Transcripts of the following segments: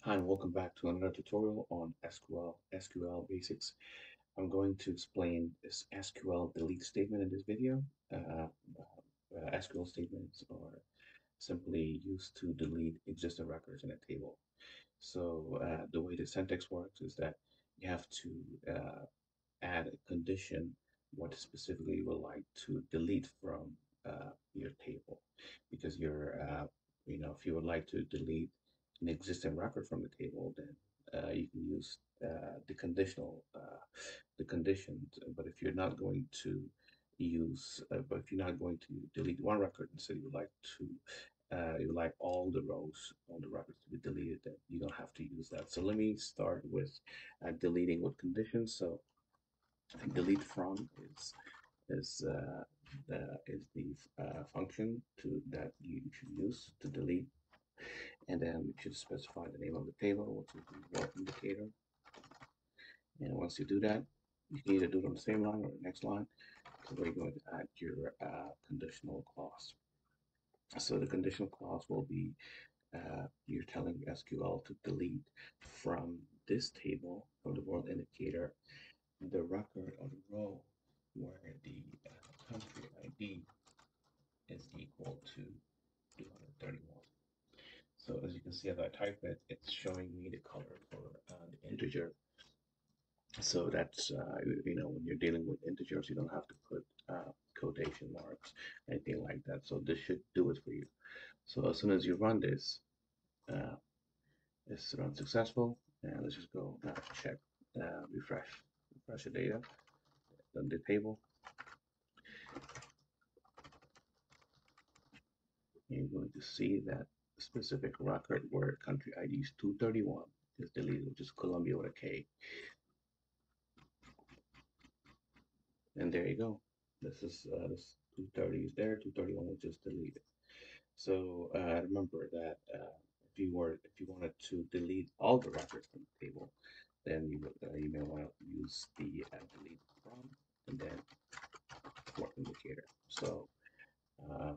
Hi, and welcome back to another tutorial on SQL basics. I'm going to explain this SQL delete statement in this video. SQL statements are simply used to delete existing records in a table. So the way the syntax works is that you have to uh, add a condition what specifically you would like to delete from your table, because if you would like to delete an existing record from the table, then you can use the conditions. But if you're not going to but if you're not going to delete one record, instead you like all the rows, all the records to be deleted, then you don't have to use that. So let me start with deleting with conditions. So delete from is the function to that you should use to delete, and then you should specify the name of the table, which is the work indicator. And once you do that, you can either do it on the same line or the next line. So we're going to add your conditional clause. So the conditional clause will be you're telling SQL to delete from this table, from the world indicator, the record or the row where the country ID is equal to 231. So as you can see, as I type it, it's showing me the color for the integer. So that's, when you're dealing with integers, you don't have to put quotation marks, anything like that. So this should do it for you. So as soon as you run this, uh, it's run successful. And let's just go check, refresh the data, the table. You're going to see that specific record where country ID is 231 is deleted, which is Colombia with a K. And there you go. This 230 is there, 231 was just deleted. So remember that if you wanted to delete all the records from the table, then you may want to use the delete from and then work indicator. So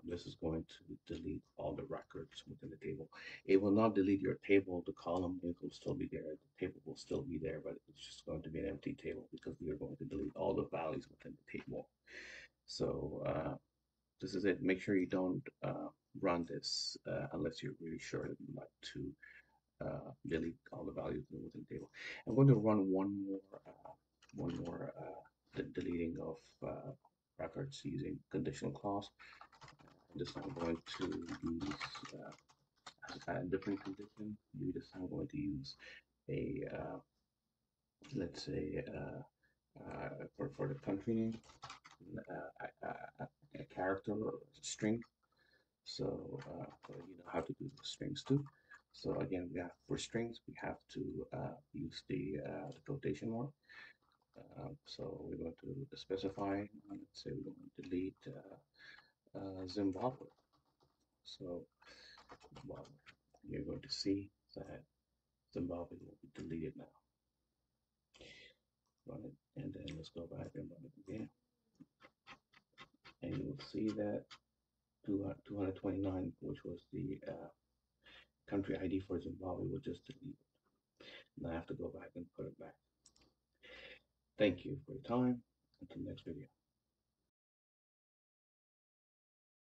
this is going to delete all the records within the table. It will not delete your table, the column, it will still be there. The table will still be there, but it's just going to be an empty table because we are going to delete all the values within the table. So this is it. Make sure you don't run this unless you're really sure that you'd like to delete all the values within the table. I'm going to run one more deleting of records using conditional clause. This I'm going to use a different condition. Maybe this time I'm going to use a let's say for the country name, a character or a string. So you know how to do strings too. So again, we have for strings we have to use the quotation mark. So we're going to specify. Let's say we're going to delete Zimbabwe. So Zimbabwe. You're going to see that Zimbabwe will be deleted now. Run it, and then let's go back and run it again. And you will see that 229, which was the country ID for Zimbabwe, was just deleted. Now I have to go back and put it back. Thank you for your time. Until next video.